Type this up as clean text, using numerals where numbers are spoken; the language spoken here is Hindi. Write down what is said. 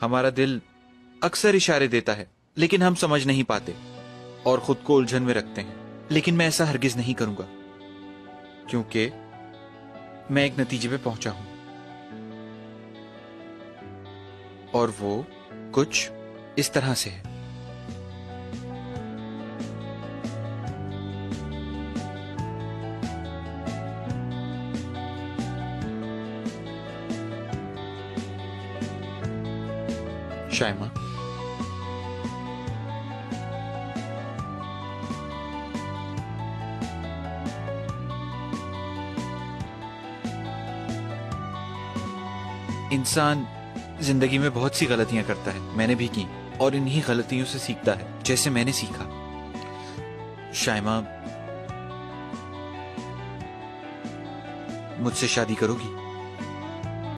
हमारा दिल अक्सर इशारे देता है, लेकिन हम समझ नहीं पाते और खुद को उलझन में रखते हैं। लेकिन मैं ऐसा हरगिज नहीं करूंगा, क्योंकि मैं एक नतीजे पे पहुंचा हूं, और वो कुछ इस तरह से है। शाइमा, इंसान जिंदगी में बहुत सी गलतियां करता है, मैंने भी की, और इन्हीं गलतियों से सीखता है, जैसे मैंने सीखा। शाइमा, मुझसे शादी करोगी?